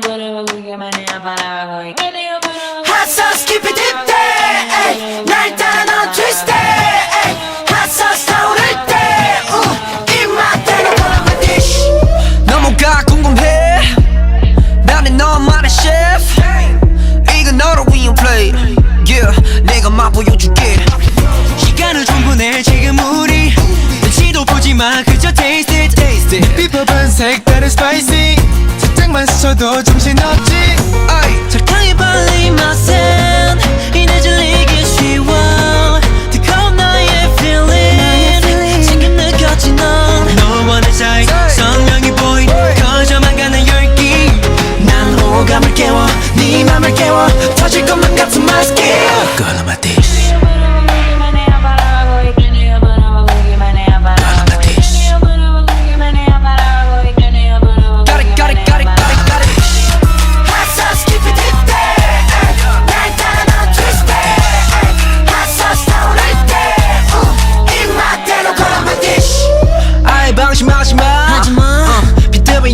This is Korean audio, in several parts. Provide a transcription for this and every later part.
Hot sauce keep it deep day 날 따라 넌 twist day Hot sauce 타오를 때 입맛대로 걸어봐 dish 너무가 궁금해 나는 너만의 셰프 이건 너를 위한 play yeah 내가 맛보여줄게 시간은 충분해 지금 우리 눈치도 보지마 그저 taste it 비법은 색다른 spicy 살짝만 스쳐도 정신없지 설탕이 발린 맛은 이내 질리기 쉬워 뜨거운 너의 feeling 지금 느꼈지 넌 너와의 사이 선명히 보인 커져만 가는 열기 난 호감을 깨워 네 맘을 깨워 터질 것만 같은 맛기 Girl, my dish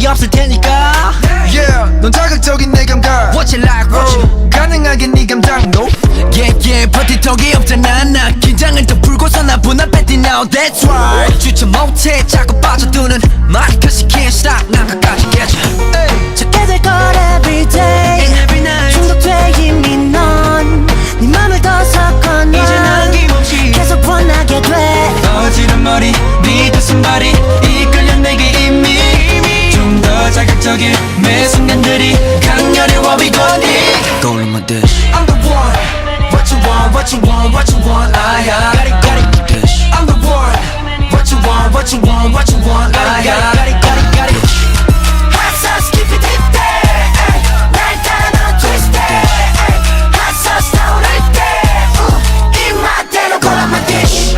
없을 테니까 Yeah 넌 자극적인 내 감각 What you like, what you 가능하게 네 감당도 Yeah yeah 버티턱이 없잖아 나 긴장을 더 풀고서 나 분할했지 now that's right 주체 못해 자꾸 빠져드는 말이 cause you can't stop 난 끝까지 깨져 찾게 될 걸 everyday every night 중독돼 이미 넌 네 맘을 더 섞어놔 이제 남김없이 계속 원하게 돼 어지른 머리 네 가슴발이 이끌려 내게 이미 좀 더 자극적인 매 순간들이 강렬히 워비거니 Go in my dish I'm the one What you want, what you want, what you want 아야 Go in my dish I'm the one What you want, what you want, what you want 아야 Hot sauce keep it deep day 날 따라 넌 twist day Hot sauce 타오를 때 입맛대로 걸어봐 dish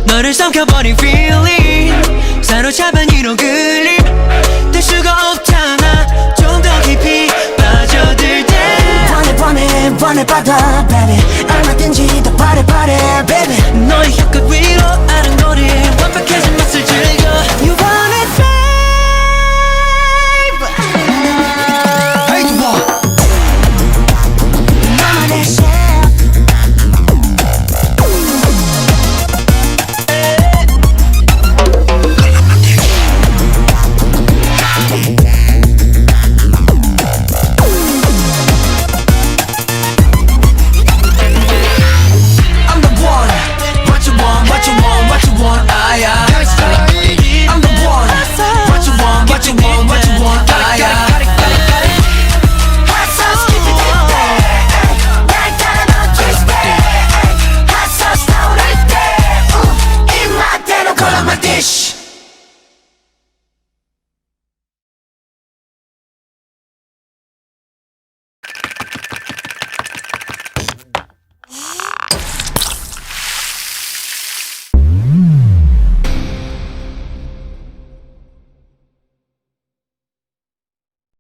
너를 삼켜버린 feeling 사로잡은 이런 그림 될 수가 없잖아 좀 더 깊이 빠져들 때 원해 받아 baby 얼마든지 더 바래 baby